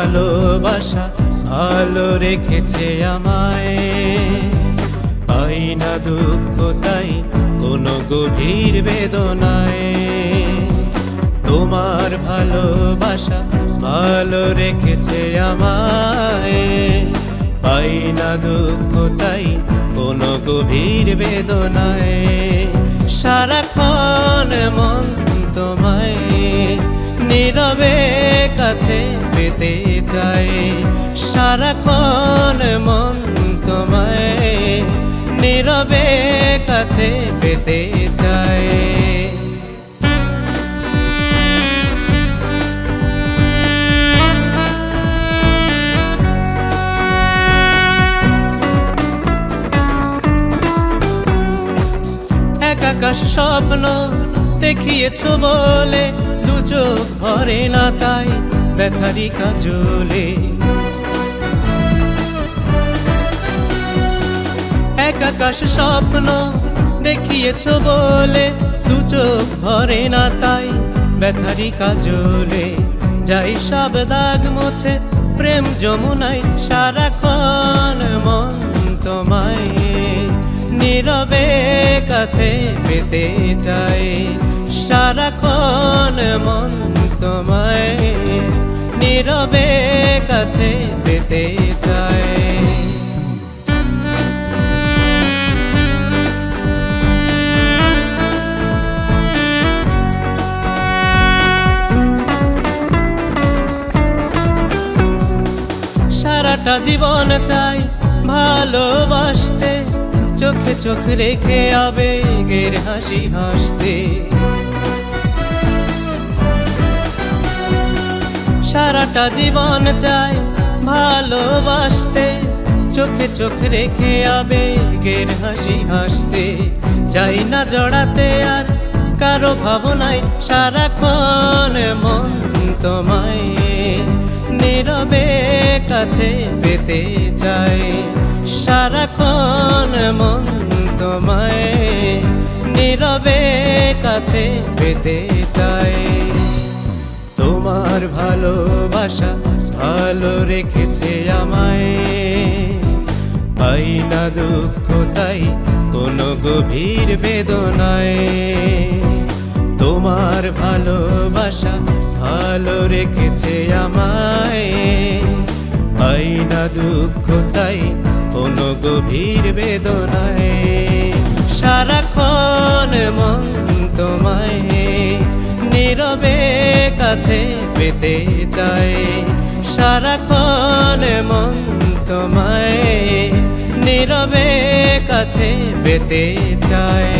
ভালোবাসা ভালো রেখেছে আমায়। পাই না দুঃখ তাই কোনো গভীর বেদনায়। তোমার ভালোবাসা ভালো রেখেছে আমায়। পাই না দুঃখ তাই কোনো গভীর বেদনায়। সারাক্ষণ মন তোমায় নীরবে কাছে পেতে চাই। সারাক্ষণ মন তোমায় নীরবে কাছে পেতে চাই। এক আকাশ স্বপ্ন দেখিয়েছ বলে দু চোখ ভরে না তাই ব্যথারি কাজলে। এক আকাশ স্বপ্ন দেখিয়েছ বলে দু চোখ ভরে না তাই ব্যথারি কাজলে। যাই সব দাগ মুছে প্রেম যমুনায়। সারাক্ষণ মন তোমায় নীরবে কাছে পেতে চাই। সারাক্ষণ মন তোমায় নীরবে কাছে পেতে চাই। সারাটা জীবন চাই ভালোবাসতে, চোখে চোখ রেখে আবেগের হাসি হাসতে। সারাটা জীবন চাই ভালোবাসতে, চোখে চোখ রেখে আবেগের হাসি হাসতে। চাই না জড়াতে আর কারো ভাবনায়। সারাক্ষণ মন তোমায় নীরবে কাছে পেতে চাই। সারাক্ষণ মন তোমায় নীরবে কাছে পেতে চাই। তোমার ভালোবাসা ভালো রেখেছে আমায়। পাই না দুঃখ তাই কোনো গভীর বেদনায়। তোমার ভালোবাসা ভালো রেখেছে আমায়। পাই না দুঃখ তাই কোনো গভীর বেদনায়। সারাক্ষণ মন তোমায় নীরবে কাছে পেতে চাই। সারাক্ষণ মন তোমায় নীরবে কাছে পেতে চাই।